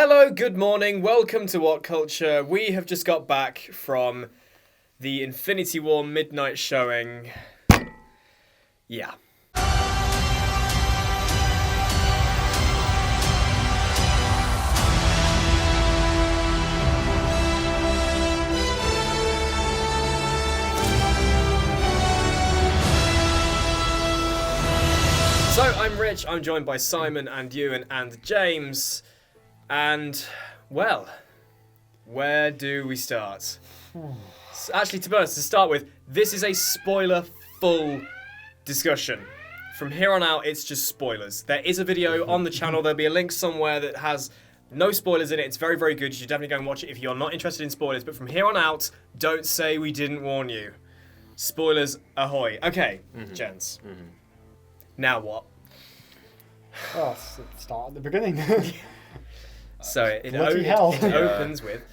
Hello, good morning, welcome to What Culture. We have just got back from the Infinity War midnight showing. Yeah. So, I'm Rich, I'm joined by Simon and Ewan and James. And, well, where do we start? Actually, to be honest, to start with, this is a spoiler-full discussion. From here on out, it's just spoilers. There is a video on the channel. There'll be a link somewhere that has no spoilers in it. It's very, very good. You should definitely go and watch it if you're not interested in spoilers. But from here on out, don't say we didn't warn you. Spoilers ahoy. Okay, gents. Now what? Oh, start at the beginning. So it opens with.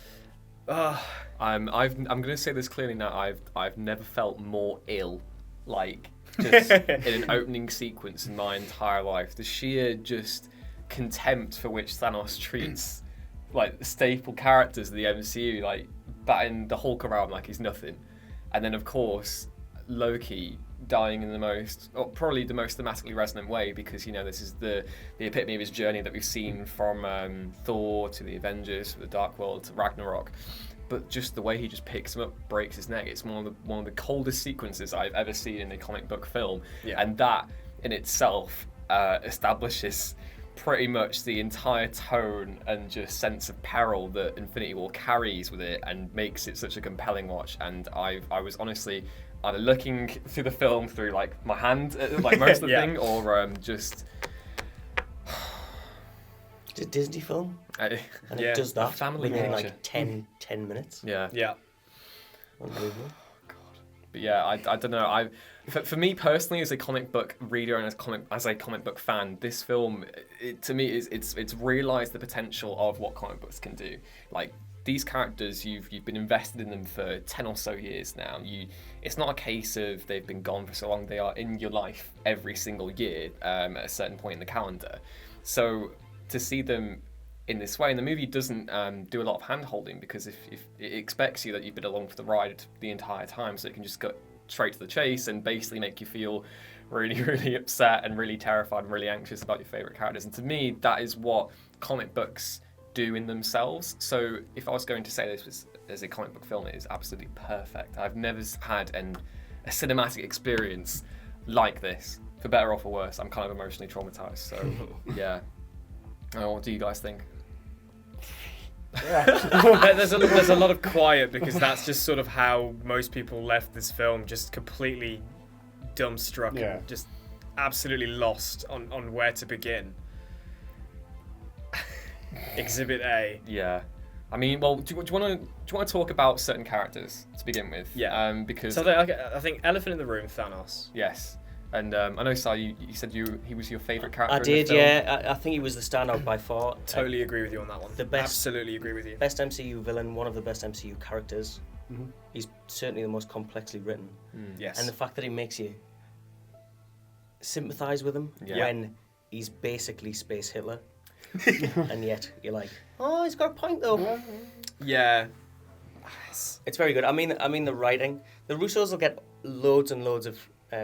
I'm going to say this clearly now. I've never felt more ill, like just in an opening sequence in my entire life. The sheer just contempt for which Thanos treats like the staple characters of the MCU, like batting the Hulk around like he's nothing, and then of course Loki dying in the most, or probably the most thematically resonant way, because this is the epitome of his journey that we've seen from Thor to the Avengers, to the Dark World to Ragnarok. But just the way he just picks him up, breaks his neck, it's one of the coldest sequences I've ever seen in a comic book film. Yeah. And that in itself establishes pretty much the entire tone and just sense of peril that Infinity War carries with it and makes it such a compelling watch. And I was honestly either looking through the film through like my hand, like most of the thing, or just. It's a Disney film, and it does that within like 10 minutes. Yeah. Unbelievable. God. But yeah, I don't know. For me personally, as a comic book reader and as a comic book fan, this film, to me, it's realised the potential of what comic books can do. Like, these characters, you've been invested in them for 10 or so years now. It's not a case of they've been gone for so long. They are in your life every single year at a certain point in the calendar. So to see them in this way, and the movie doesn't do a lot of hand-holding, because if it expects you that you've been along for the ride the entire time, so it can just go straight to the chase and basically make you feel really, really upset and really terrified and really anxious about your favourite characters. And to me, that is what comic books do in themselves. So if I was going to say this was as a comic book film, it is absolutely perfect. I've never had a cinematic experience like this, for better or for worse. I'm kind of emotionally traumatized, so yeah. What do you guys think? Yeah. there's a lot of quiet, because that's just sort of how most people left this film, just completely dumbstruck and just absolutely lost on where to begin. Exhibit A. Yeah. I mean, well, do you want to talk about certain characters to begin with? Yeah. Because so I think elephant in the room, Thanos. Yes. And I know, Si, you said he was your favourite character. I in did, the film. yeah. I think he was the standout by far. Totally agree with you on that one. Absolutely agree with you. Best MCU villain, one of the best MCU characters. Mm-hmm. He's certainly the most complexly written. Yes. And the fact that he makes you sympathise with him when he's basically Space Hitler. And yet you're like, oh, he's got a point though. Yeah. It's very good. I mean the writing. The Russos will get loads and loads of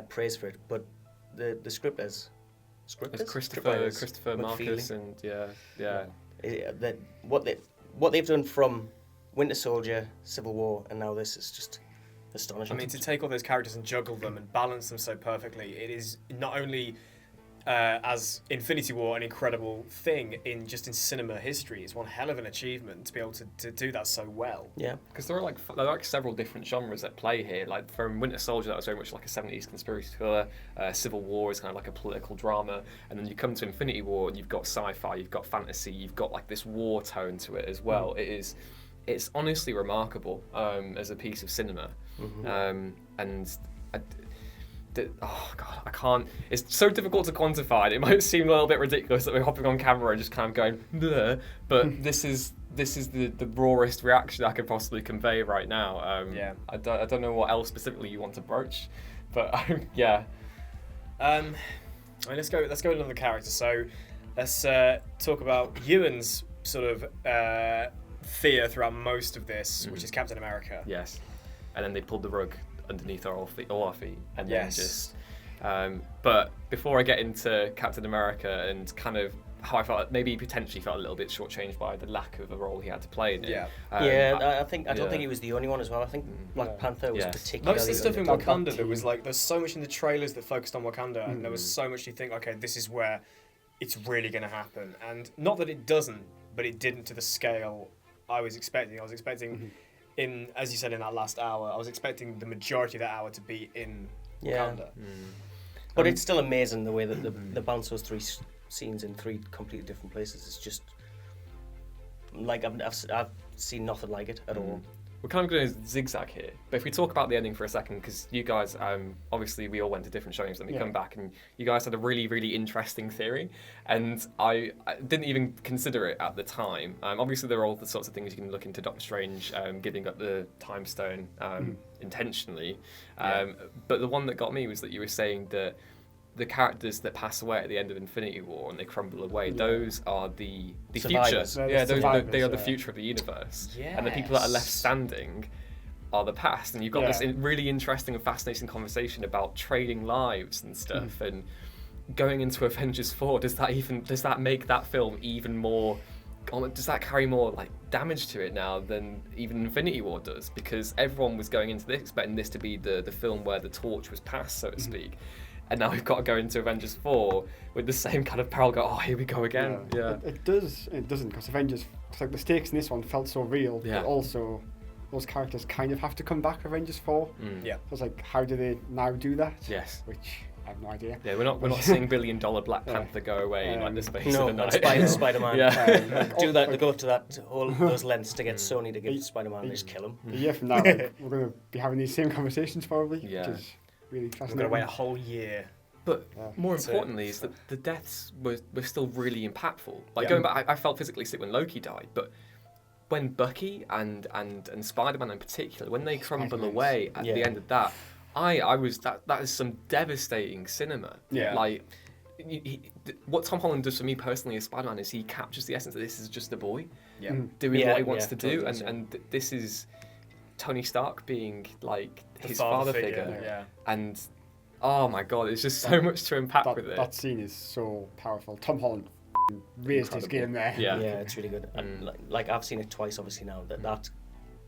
praise for it, but the script is Christopher Marcus, and what they've done from Winter Soldier, Civil War, and now this is just astonishing. I mean, to take all those characters and juggle them and balance them so perfectly, it is not only as Infinity War an incredible thing in cinema history. It's one hell of an achievement to be able to do that so well. Yeah, because there are like several different genres at play here. Like from Winter Soldier, that was very much like a 70s conspiracy thriller. Civil War is kind of like a political drama, and then you come to Infinity War and you've got sci-fi, you've got fantasy, you've got like this war tone to it as well. It's honestly remarkable as a piece of cinema, oh god, I can't. It's so difficult to quantify. It might seem a little bit ridiculous that we're hopping on camera and just kind of going, bleh, but this is the rawest reaction I could possibly convey right now. I don't know what else specifically you want to broach, but yeah. I mean, let's go with another character. So let's talk about Ewan's sort of fear throughout most of this, which is Captain America. Yes. And then they pulled the rug underneath all our feet, and Yes. then just. But before I get into Captain America and kind of how I felt, maybe potentially felt a little bit shortchanged by the lack of a role he had to play in it. Yeah. I don't think he was the only one as well. I think Black Panther was Yes. particularly. Most of the stuff in That Wakanda, there team. was like, there's so much in the trailers that focused on Wakanda, and there was so much you think, okay, this is where it's really going to happen. And not that it doesn't, but it didn't to the scale I was expecting. I was expecting, as you said in that last hour, I was expecting the majority of that hour to be in Wakanda. But it's still amazing the way that the bounce those three scenes in three completely different places. It's just like I've seen nothing like it at all. We're kind of going to zigzag here, but if we talk about the ending for a second, because you guys, obviously we all went to different showings, and we come back, and you guys had a really, really interesting theory, and I didn't even consider it at the time. Obviously, there are all the sorts of things you can look into Doctor Strange giving up the time stone intentionally, but the one that got me was that you were saying that the characters that pass away at the end of Infinity War and they crumble away, those are the future. Survivors. They're the They are the survivors, future of the universe. And the people that are left standing are the past. And you've got this really interesting and fascinating conversation about trading lives and stuff. And going into Avengers 4, does that make that film even more? Does that carry more like damage to it now than even Infinity War does? Because everyone was going into this expecting this to be the film where the torch was passed, so to speak. And now we've got to go into Avengers 4 with the same kind of peril. Oh, here we go again. Yeah. It doesn't, because Avengers, like the stakes in this one felt so real, but also those characters kind of have to come back for Avengers 4. Yeah. So it's like, how do they now do that? Yes. Which I have no idea. Yeah, we're not seeing $1 billion Black Panther go away in like the space of a night. Spider-Man. Yeah. They go to those lengths to get Sony to give Spider-Man and just kill him. A year from now, like, we're going to be having these same conversations probably, which is really We're fascinating. going to wait a whole year. But more importantly is that the deaths were still really impactful. Like going back, I felt physically sick when Loki died, but when Bucky and Spider-Man in particular, when they crumble away at the end of that, I was that is some devastating cinema. Yeah. Like what Tom Holland does for me personally as Spider-Man is he captures the essence that this is just a boy doing what he wants to do, and this is Tony Stark being like his father figure. And oh my god, it's just so much to unpack with it. That scene is so powerful. Tom Holland raised his game there. Yeah, it's really good. And like I've seen it twice, obviously now that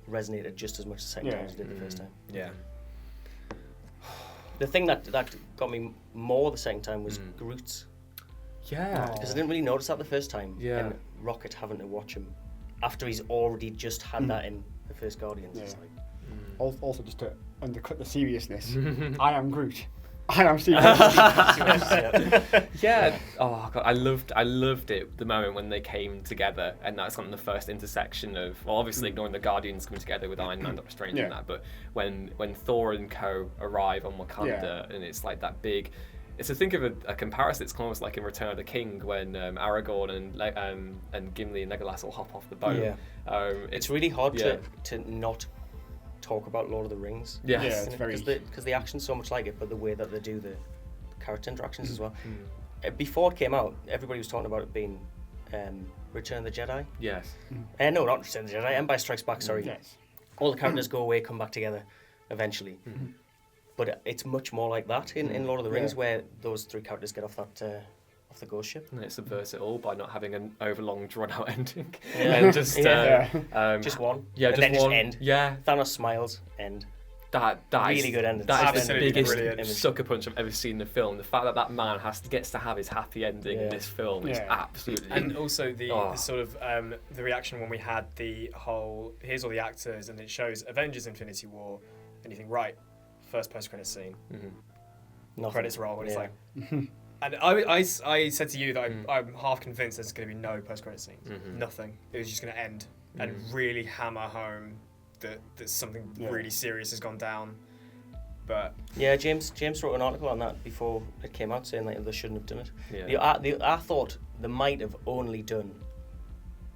resonated just as much the second time as it did the first time. Yeah. The thing that got me more the second time was Groot's. Yeah. Because I didn't really notice that the first time. Yeah. And Rocket having to watch him after he's already just had that in the first Guardians. Yeah. It's like, Also, just to undercut the seriousness, I am Groot. I am serious. Yeah. Oh god, I loved it. The moment when they came together, and that's on the first intersection of, well, obviously ignoring the Guardians coming together with Iron Man, Doctor Strange, and that. But when Thor and co arrive on Wakanda, and it's like that big. It's to think of a comparison. It's almost like in Return of the King when Aragorn and Gimli and Legolas all hop off the boat. Yeah. It's really hard to not talk about Lord of the Rings. Yes. Yeah, it's very because the action's so much like it, but the way that they do the character interactions as well. Before it came out, everybody was talking about it being Return of the Jedi. Yes. No, not Return of the Jedi. Empire Strikes Back. Sorry. Yes. All the characters go away, come back together, eventually. But it's much more like that in Lord of the Rings, where those three characters get off the ghost ship. And it subverts it all by not having an overlong, drawn-out ending, and just just one. Yeah, and just then one. Just end. Yeah, Thanos smiles. End. that Really is good ending. That is the Absolutely biggest brilliant. sucker punch I've ever seen in a film. The fact that man gets to have his happy ending in this film is absolutely. And also the sort of the reaction when we had the whole here's all the actors and it shows Avengers Infinity War and you think right, first post-credit scene, credits roll and it's like and I said to you that I'm half convinced there's going to be no post-credit scenes, nothing. It was just going to end and really hammer home that something really serious has gone down. But yeah, James wrote an article on that before it came out saying that they shouldn't have done it. Yeah. I thought they might have only done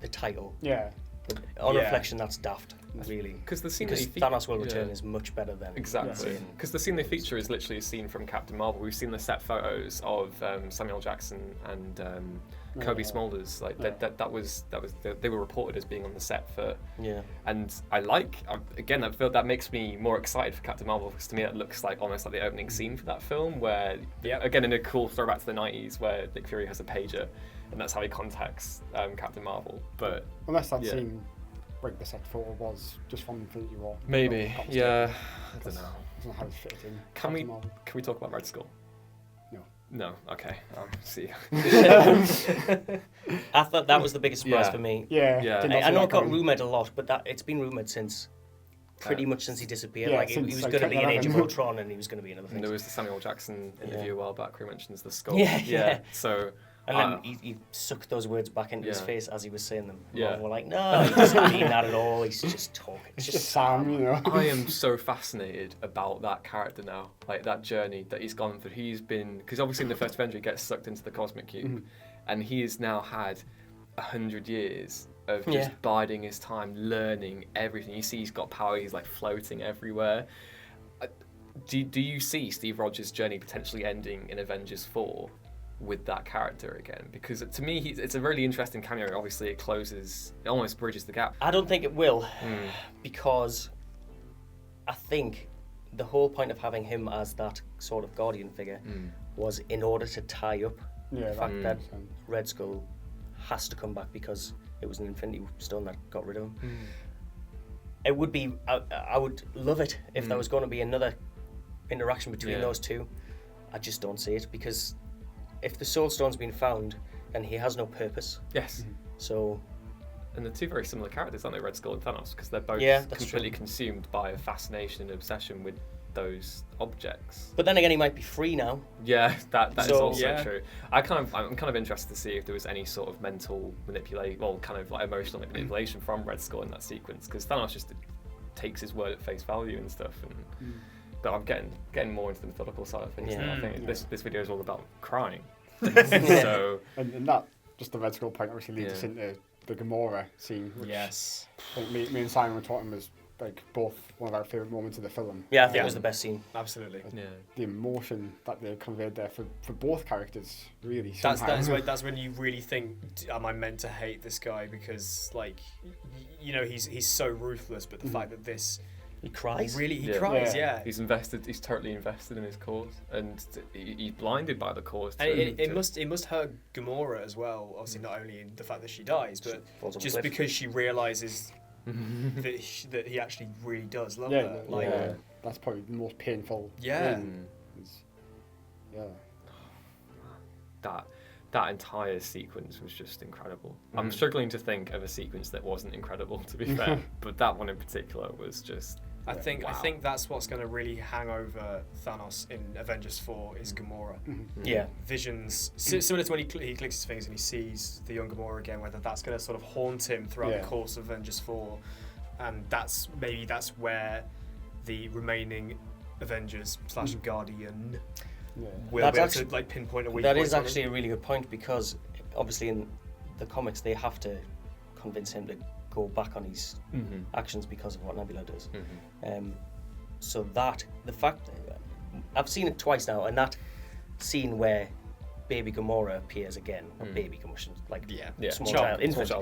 the title. Yeah. But on Yeah. reflection, that's daft, really. Because the scene Because that he Thanos Will Return yeah. is much better than Exactly. Because the scene they feature is literally a scene from Captain Marvel. We've seen the set photos of Samuel Jackson and Kobe Smulders. Like that was they were reported as being on the set for. Yeah. And again, I feel that makes me more excited for Captain Marvel, because to me that looks like almost like the opening scene for that film, where again in a cool throwback to the 90s, where Nick Fury has a pager, and that's how he contacts Captain Marvel. But unless that scene, like the set photo, was just from Infinity War. Maybe, yeah. I don't know. I don't know how it fit in. Can we Marvel. talk about Red Skull? No. No. Okay. I'll see. I thought that was the biggest surprise Yeah. for me. Yeah. Yeah. did not I see know that it got coming. rumoured a lot, but it's been rumoured since pretty much since he disappeared. Yeah, Like he since, was like, going to be in Age of 2011. Ultron, and he was going to be in other And things. there was the Samuel Jackson interview a while back where he mentions the skull. Yeah. So. And then he sucked those words back into his Yeah. face as he was saying them. Yeah. And we're like, no, he doesn't mean that at all. He's just talking. It's just Sam, you know. I am so fascinated about that character now, like that journey that he's gone through. He's been, because obviously in the first Avenger he gets sucked into the cosmic cube, and he has now had 100 years of just biding his time, learning everything. You see, he's got power. He's like floating everywhere. Do you see Steve Rogers' journey potentially ending in Avengers 4? With that character again? Because to me, it's a really interesting cameo. Obviously, it almost bridges the gap. I don't think it will, because I think the whole point of having him as that sort of guardian figure was in order to tie up the fact that Red Skull has to come back because it was an Infinity Stone that got rid of him. It would be, I would love it if there was going to be another interaction between those two. I just don't see it, because if the Soul Stone's been found, then he has no purpose. Yes. So. And they're two very similar characters, aren't they, Red Skull and Thanos? Because they're both completely consumed by a fascination and obsession with those objects. But then again, he might be free now. Yeah, that is also true. I'm kind of interested to see if there was any sort of mental manipulation, well, kind of like emotional manipulation from Red Skull in that sequence, because Thanos just takes his word at face value and stuff. And but I'm getting more into the methodical side of things. Yeah. Now. I think this video is all about crying. Yeah. So and that, just the Red Skull point, obviously leads us into the Gamora scene. Which Yes. I think me and Simon were talking was like both one of our favourite moments of the film. Yeah, I think it was the best scene. Absolutely. yeah. The emotion that they conveyed there for both characters, really. That's when you really think, am I meant to hate this guy? Because like, you know, he's so ruthless, but the fact that this. He cries. Really, he cries. Yeah. He's invested. He's totally invested in his cause, and he's blinded by the cause. And it must hurt Gamora as well. Obviously, not only in the fact that she dies, but just because she realizes that he actually really does love her. Like, that's probably the most painful. Yeah. thing. That entire sequence was just incredible. I'm struggling to think of a sequence that wasn't incredible, to be fair, but that one in particular was just. I think that's what's going to really hang over Thanos in Avengers 4 is Gamora. Yeah. Visions, similar to when he clicks his fingers and he sees the young Gamora again, whether that's going to sort of haunt him throughout the course of Avengers 4, and that's where the remaining Avengers / Guardian will be able to like pinpoint a weak point. That is actually a really good point, because obviously in the comics they have to convince him to go back on his actions because of what Nebula does. So that the fact I've seen it twice now, and that scene where baby Gamora appears again, or baby Gamora, like small child, infant.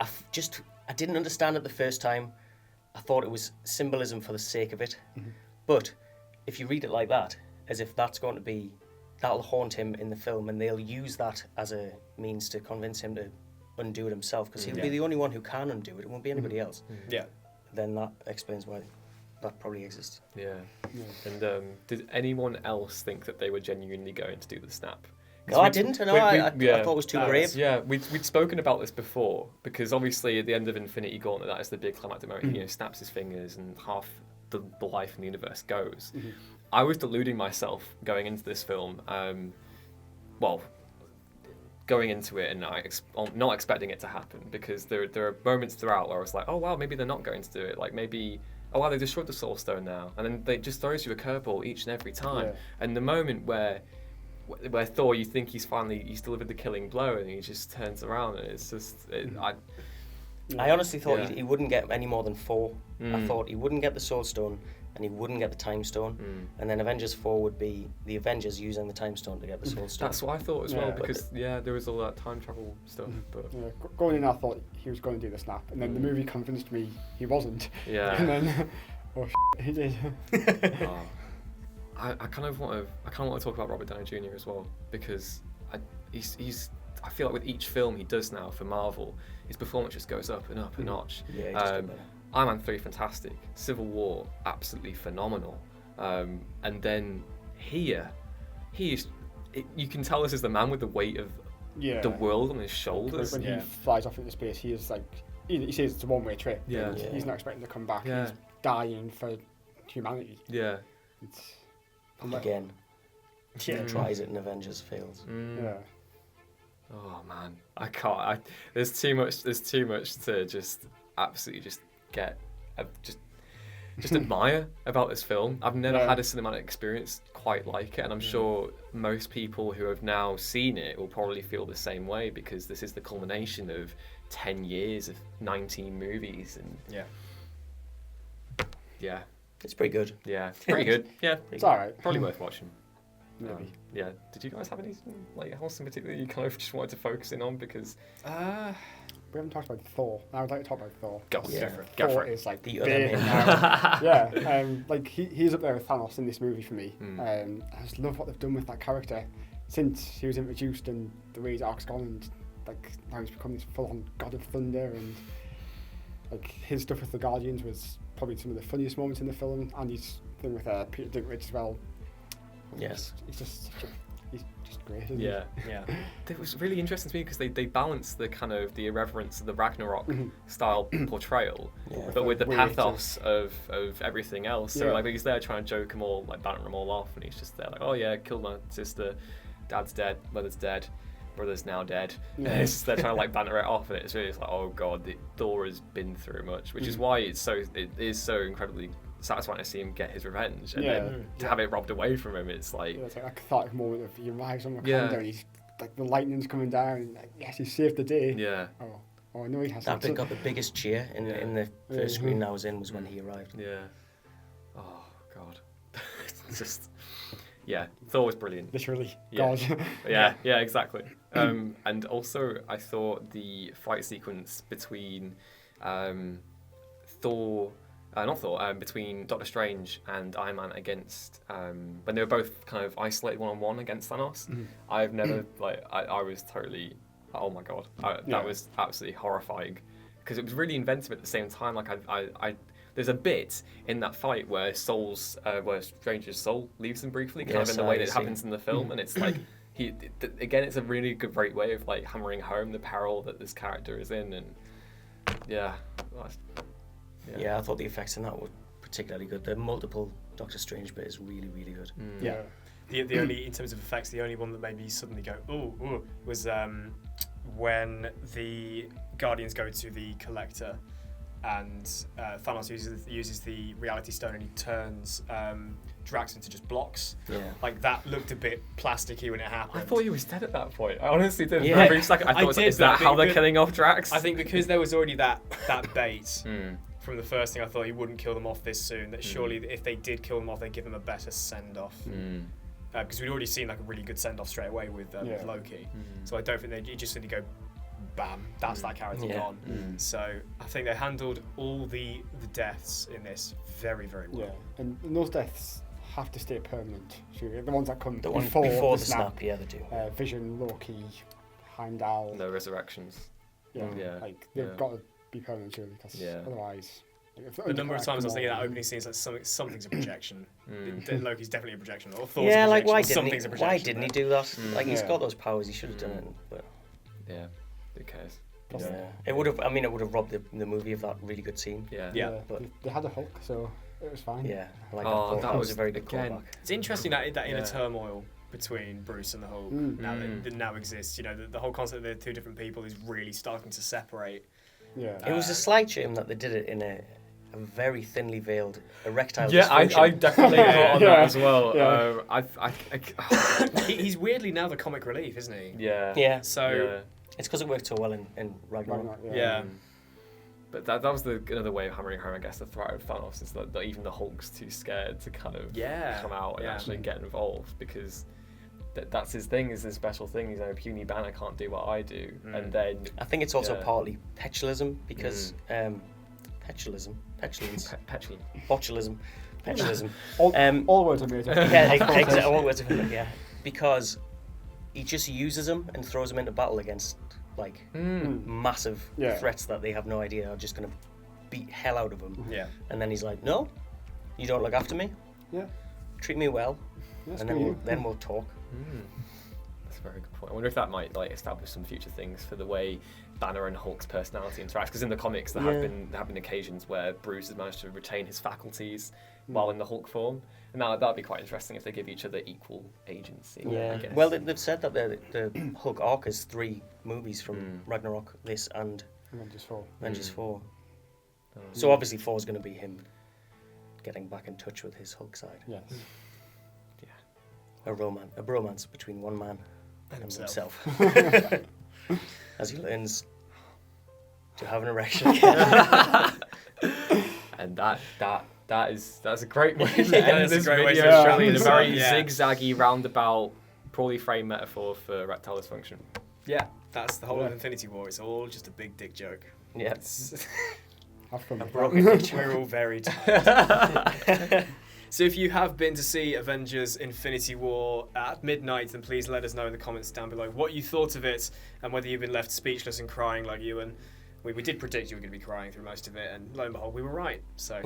I didn't understand it the first time. I thought it was symbolism for the sake of it, but if you read it like that, as if that'll haunt him in the film, and they'll use that as a means to convince him to undo it himself, because he'll be the only one who can undo it. It won't be anybody else. Yeah. Then that explains why that probably exists. Yeah. And did anyone else think that they were genuinely going to do the snap? No, I didn't. No, I thought it was too brave. Yeah, we'd spoken about this before, because obviously at the end of Infinity Gauntlet, that is the big climactic moment. He snaps his fingers and half the life in the universe goes. I was deluding myself going into this film. Going into it and not expecting it to happen, because there are moments throughout where I was like, oh wow, maybe they're not going to do it. Like maybe, oh wow, they destroyed the Soul Stone now, and then they just throws you a curveball each and every time. And the moment where Thor, you think he's delivered the killing blow, and he just turns around, and it's just I honestly thought Yeah. he wouldn't get any more than 4. I Mm. thought he wouldn't get the Soul Stone and he wouldn't get the Time Stone. And then Avengers 4 would be the Avengers using the Time Stone to get the Soul Stone. That's what I thought as well, Yeah. because there was all that time travel stuff. But Yeah, going in, I thought he was going to do the snap, and then the movie convinced me he wasn't. And yeah, then, he did. oh. I kind of want to talk about Robert Downey Jr. as well, because he's I feel like with each film he does now for Marvel, his performance just goes up and up a notch. Yeah, he just did better. Iron Man 3, fantastic. Civil War, absolutely phenomenal. And then here, you can tell this is the man with the weight of the world on his shoulders. When he flies off into space, he is like, he says it's a one-way trip. Yeah. And he's not expecting to come back. Yeah. He's dying for humanity. Yeah. It's, Again, Yeah. tries it and Avengers fails. yeah. Oh man, I can't. There's too much to just absolutely just get, just admire about this film. I've never had a cinematic experience quite like it, and I'm sure most people who have now seen it will probably feel the same way, because this is the culmination of 10 years of 19 movies, and yeah, It's pretty good. yeah, pretty good. Yeah, It's alright. probably worth watching. Maybe. Yeah. Did you guys have any else in particular you kind of just wanted to focus in on? Because We haven't talked about Thor. I would like to talk about Thor. go Yeah. for it. Go Thor for it. is like The big other main now. Yeah, like he's up there with Thanos in this movie for me. Mm. I just love what they've done with that character since he was introduced and the way his arc's gone, and like now he's become this full-on god of thunder, and like his stuff with the Guardians was probably some of the funniest moments in the film, and his thing with Peter Dinklage as well. Yes. He's just great. Isn't Yeah. Yeah. It was really interesting to me because they balanced the kind of the irreverence of the Ragnarok style portrayal, Yeah. but with the Weight pathos of everything else. So Yeah. like he's there trying to joke them all, like banter them all off, and he's just there like, oh yeah, killed my sister, dad's dead, mother's dead, brother's now dead. Yeah. And it's just they're trying to like banter it off, and it's really like, oh god, Thor has been through much, which is why it is so incredibly satisfying to see him get his revenge, and then to have it robbed away from him, it's like, it's like a cathartic moment of he arrives on Wakanda Yeah. and he's like the lightning's coming down, and like, yes, he saved the day. yeah. Oh, I know he has. That bit got the biggest cheer in the first screen I was in was when he arrived. Yeah. Oh god. It's just, yeah, Thor was brilliant. Literally, Yeah. God. Yeah, exactly. And also, I thought the fight sequence between between Doctor Strange and Iron Man against when they were both kind of isolated one-on-one against Thanos. I've never I was totally, oh my god, that was absolutely horrifying, because it was really inventive at the same time. Like I there's a bit in that fight where where Strange's soul leaves him briefly, kind of in the way that it happens in the film, and it's like again, it's a really great way of like hammering home the peril that this character is in, and yeah, I thought the effects in that were particularly good. The multiple Doctor Strange bit is really, really good. Yeah. The only, in terms of effects, the only one that made me suddenly go, ooh, was when the Guardians go to the Collector, and Thanos uses the Reality Stone, and he turns Drax into just blocks. Yeah. Like, that looked a bit plasticky when it happened. I thought he was dead at that point. I honestly did. Yeah. For a second, I thought, did, is that but how they're because- killing off Drax? I think because there was already that bait Mm. from the first thing, I thought he wouldn't kill them off this soon, that surely if they did kill them off, they'd give them a better send-off. Mm. Because we'd already seen like a really good send-off straight away with Loki. So I don't think you just need to go, bam, that's that character gone. So I think they handled all the deaths in this very, very well. Yeah, and those deaths have to stay permanent. So the ones that come The one before the snap, yeah, they do. Vision, Loki, Heimdall. No resurrections. Yeah. Like they've got to be permanent, surely, because otherwise. Like, The number of times I was thinking that opening scene is like something's a projection. Loki's definitely a projection. Or Thor's Yeah, a like projection, why didn't he do that? Like he's Yeah. got those powers, he should have done it. But Yeah. Who cares? yeah. It would have. I mean, it would have robbed the movie of that really good scene. Yeah. Yeah. But they had a Hulk, so it was fine. yeah, like Oh, that was a very good again, callback. It's interesting that inner turmoil between Bruce and the Hulk now exists. You know, the whole concept that they're two different people is really starting to separate. Yeah. It was a slight shame that they did it in a very thinly veiled erectile Yeah, dysfunction. I definitely thought on that as well. Yeah. He's weirdly now the comic relief, isn't he? Yeah. Yeah, So Yeah. it's because it worked so well in Ragnarok. Ragnarok, yeah. But that was another way of hammering home, I guess, the threat of Thanos is that even the Hulk's too scared to kind of come out and actually get involved, because that's his thing, is his special thing. He's a puny banner, can't do what I do. And then I think it's also partly petulism, because petulism, all words are made up. exactly, all words are because he just uses them and throws them into battle against like massive threats that they have no idea are just going to beat hell out of them. Yeah. And then he's like, no, you don't look after me. Yeah. Treat me well, Yes, and then we'll talk. That's a very good point. I wonder if that might like establish some future things for the way Banner and Hulk's personality interact. Because in the comics, there have been occasions where Bruce has managed to retain his faculties while in the Hulk form, and that'd be quite interesting if they give each other equal agency. Yeah. I guess. Well, they've said that the Hulk arc is 3 movies from Ragnarok, this and Avengers 4. So obviously 4 is going to be him getting back in touch with his Hulk side. Yes. A bromance between one man and himself. As he learns to have an erection again. And that's a great way to Yeah, end this that's a great way video. to Surely in a end very this. zigzaggy, roundabout, poorly framed metaphor for erectile dysfunction. Yeah, that's the whole of Infinity War. It's all just a big dick joke. Yeah. Have fun with broken that. We're all very tired. So if you have been to see Avengers Infinity War at midnight, then please let us know in the comments down below what you thought of it and whether you've been left speechless and crying like you. And we did predict you were going to be crying through most of it, and lo and behold, we were right. So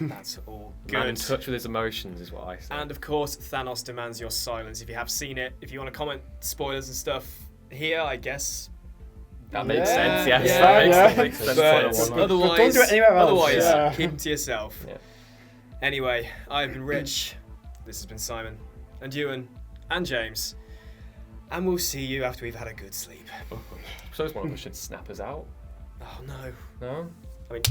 that's all good. Man in touch with his emotions is what I say. And of course, Thanos demands your silence. If you have seen it, if you want to comment spoilers and stuff here, I guess that makes sense, yes. Yeah. That makes sense. But otherwise, But don't do it anywhere else. keep them to yourself. Yeah. Anyway, I've been Rich, this has been Simon, and Ewan, and James, and we'll see you after we've had a good sleep. So one of us should snap us out. Oh no. No? I mean...